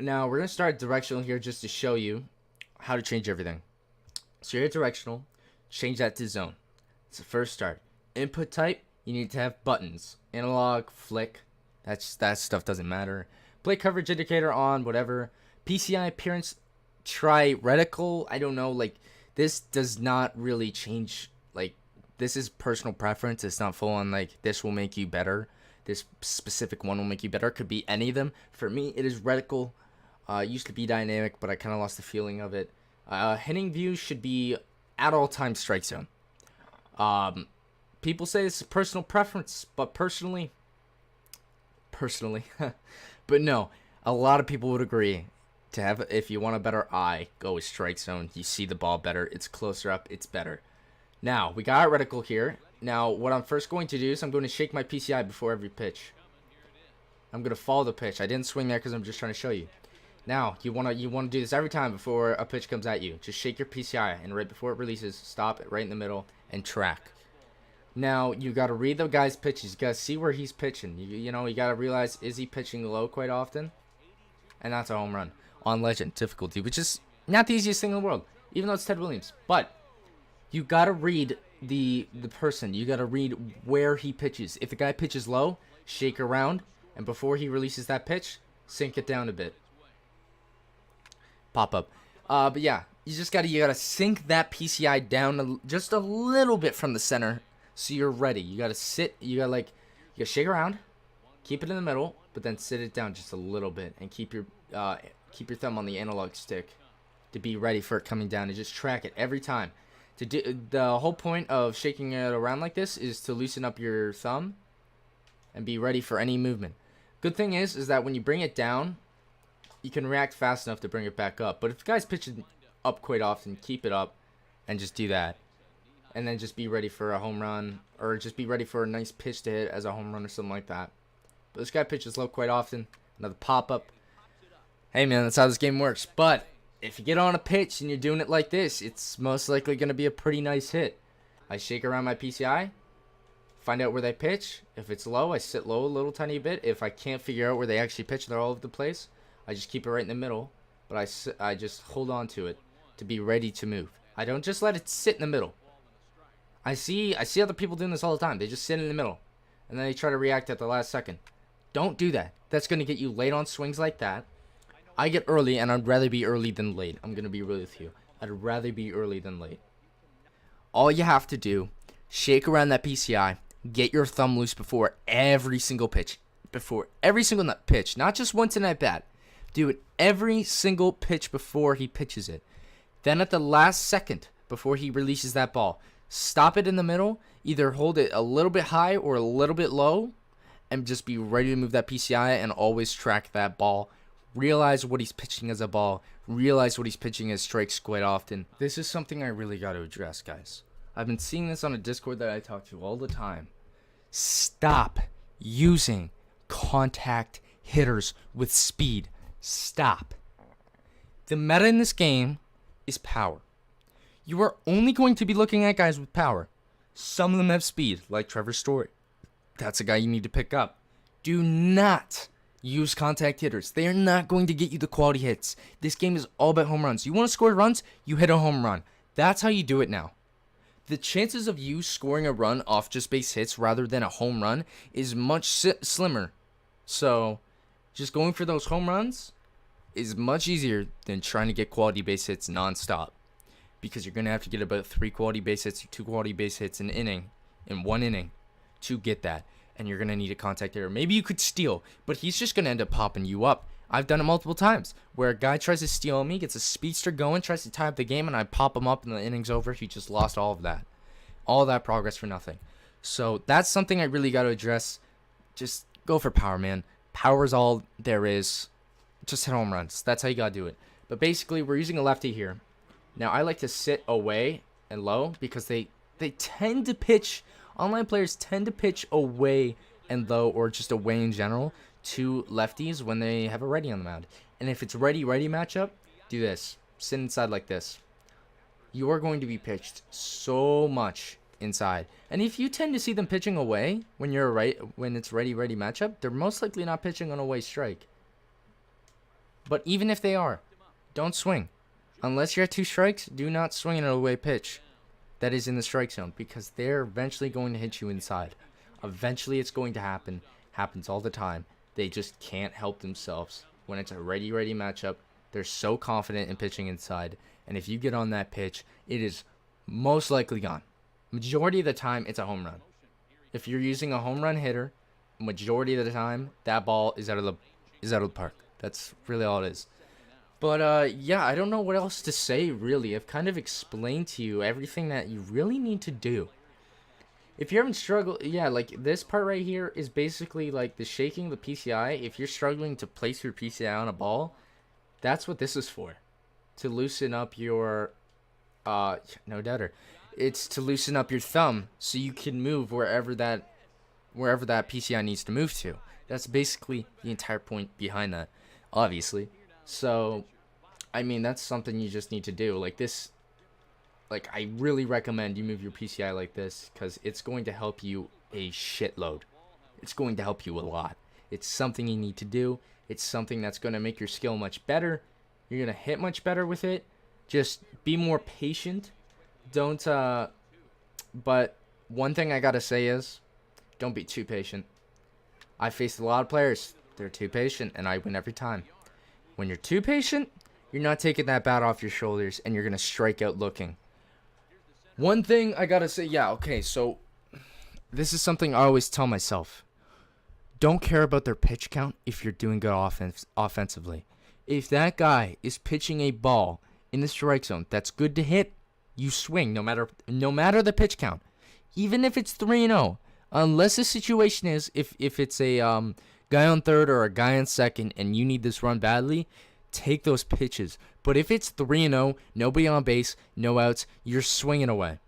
Now we're gonna start directional here just to show you how to change everything. So you're at directional, change that to zone. It's the first start. Input type, you need to have buttons. Analog, flick, that stuff doesn't matter. Play coverage indicator on, whatever. PCI appearance, try reticle. I don't know, like this does not really change. Like this is personal preference. It's not full on like this will make you better. This specific one will make you better. Could be any of them. For me, it is reticle. It used to be dynamic, but I kind of lost the feeling of it. Hitting view should be at all times strike zone. People say it's a personal preference, but personally, but no, a lot of people would agree to have, if you want a better eye, go with strike zone. You see the ball better. It's closer up. It's better. Now, we got our reticle here. Now, what I'm first going to do is I'm going to shake my PCI before every pitch. I'm going to follow the pitch. I didn't swing there because I'm just trying to show you. Now, you want to do this every time before a pitch comes at you. Just shake your PCI, and right before it releases, stop it right in the middle and track. Now, you got to read the guy's pitches. You got to see where he's pitching. You know, you got to realize, is he pitching low quite often? And that's a home run on legend difficulty, which is not the easiest thing in the world, even though it's Ted Williams. But you got to read the person. You got to read where he pitches. If the guy pitches low, shake around, and before he releases that pitch, sink it down a bit. Pop up. But yeah, you gotta sink that PCI down just a little bit from the center, so you're ready. You gotta sit. You gotta shake around, keep it in the middle, but then sit it down just a little bit, and keep your thumb on the analog stick to be ready for it coming down, and just track it every time. The whole point of shaking it around like this is to loosen up your thumb and be ready for any movement. Good thing is that when you bring it down, you can react fast enough to bring it back up. But if the guy's pitching up quite often, keep it up and just do that. And then just be ready for a home run, or just be ready for a nice pitch to hit as a home run or something like that. But this guy pitches low quite often. Another pop-up. Hey man, that's how this game works. But if you get on a pitch and you're doing it like this, it's most likely going to be a pretty nice hit. I shake around my PCI, find out where they pitch. If it's low, I sit low a little tiny bit. If I can't figure out where they actually pitch, they're all over the place, I just keep it right in the middle, but I just hold on to it to be ready to move. I don't just let it sit in the middle. I see other people doing this all the time. They just sit in the middle, and then they try to react at the last second. Don't do that. That's going to get you late on swings like that. I get early, and I'd rather be early than late. I'm going to be real with you. I'd rather be early than late. All you have to do, shake around that PCI, get your thumb loose before every single pitch. Before every single pitch, not just once in at bat. Do it every single pitch before he pitches it. Then at the last second, before he releases that ball, stop it in the middle. Either hold it a little bit high or a little bit low, and just be ready to move that PCI and always track that ball. Realize what he's pitching as a ball. Realize what he's pitching as strikes quite often. This is something I really got to address, guys. I've been seeing this on a Discord that I talk to all the time. Stop using contact hitters with speed. Stop. The meta in this game is power. You are only going to be looking at guys with power. Some of them have speed, like Trevor Story. That's a guy you need to pick up. Do not use contact hitters. They are not going to get you the quality hits. This game is all about home runs. You want to score runs? You hit a home run. That's how you do it now. The chances of you scoring a run off just base hits rather than a home run is much slimmer. So, just going for those home runs is much easier than trying to get quality base hits nonstop. Because you're going to have to get about 3 quality base hits or 2 quality base hits in one inning to get that. And you're going to need a contact hitter. Maybe you could steal, but he's just going to end up popping you up. I've done it multiple times where a guy tries to steal me, gets a speedster going, tries to tie up the game, and I pop him up and the inning's over. He just lost all of that. All that progress for nothing. So that's something I really got to address. Just go for power, man. Power is all there is. Just hit home runs. That's how you got to do it. But basically, we're using a lefty here. Now, I like to sit away and low because they tend to pitch. Online players tend to pitch away and low, or just away in general, to lefties when they have a righty on the mound. And if it's righty-righty matchup, do this. Sit inside like this. You are going to be pitched so much inside. And if you tend to see them pitching away when it's righty-righty matchup, they're most likely not pitching on a away strike. But even if they are, don't swing. Unless you're at 2 strikes, do not swing an away pitch that is in the strike zone, because they're eventually going to hit you inside. Eventually it's going to happen. Happens all the time. They just can't help themselves. When it's a ready matchup, they're so confident in pitching inside, and if you get on that pitch, it is most likely gone. Majority of the time, it's a home run. If you're using a home run hitter, majority of the time, that ball is out of the park. That's really all it is. But yeah, I don't know what else to say, really. I've kind of explained to you everything that you really need to do. If you're having struggle, yeah, like this part right here is basically like the shaking the PCI. If you're struggling to place your PCI on a ball, that's what this is for. To loosen up your, no doubter. It's to loosen up your thumb so you can move wherever that PCI needs to move to. That's basically the entire point behind that, obviously. So, I mean, that's something you just need to do. Like this, like I really recommend you move your PCI like this, because it's going to help you a shitload. It's going to help you a lot. It's something you need to do. It's something that's going to make your skill much better. You're going to hit much better with it. Just be more patient. Don't, but one thing I gotta say is, don't be too patient. I faced a lot of players, they're too patient, and I win every time. When you're too patient, you're not taking that bat off your shoulders, and you're gonna strike out looking. One thing I gotta say, yeah, okay, so, this is something I always tell myself. Don't care about their pitch count if you're doing good offensively. If that guy is pitching a ball in the strike zone that's good to hit, you swing no matter the pitch count, even if it's 3-0. Unless the situation is if it's a guy on third or a guy on second and you need this run badly, take those pitches. But if it's 3-0, nobody on base, no outs, you're swinging away.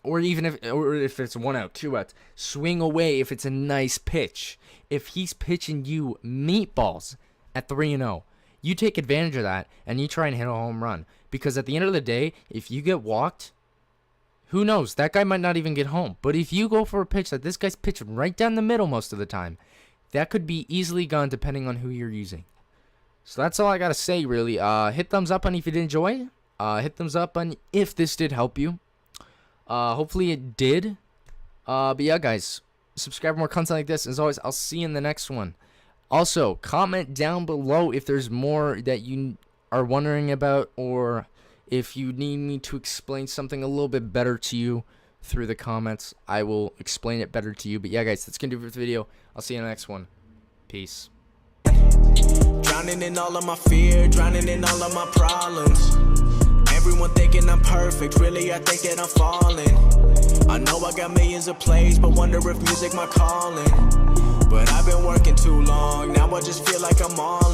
Or even if it's 1 out, 2 outs, swing away if it's a nice pitch. If he's pitching you meatballs at 3-0, you take advantage of that and you try and hit a home run. Because at the end of the day, if you get walked, who knows? That guy might not even get home. But if you go for a pitch that this guy's pitching right down the middle most of the time, that could be easily gone depending on who you're using. So that's all I got to say, really. Hit thumbs up on if you did enjoy. Hit thumbs up on if this did help you. Hopefully it did. But yeah, guys, subscribe for more content like this. As always, I'll see you in the next one. Also, comment down below if there's more that you are wondering about, or if you need me to explain something a little bit better to you through the comments. I will explain it better to you. But yeah, guys, that's going to do it for the video. I'll see you in the next one. Peace. Drowning in all of my fear, drowning in all of my problems. Everyone thinking I'm perfect, really I think that I'm falling. I know I got millions of plays, but wonder if music my calling. But I've been working too long, now I just feel like I'm on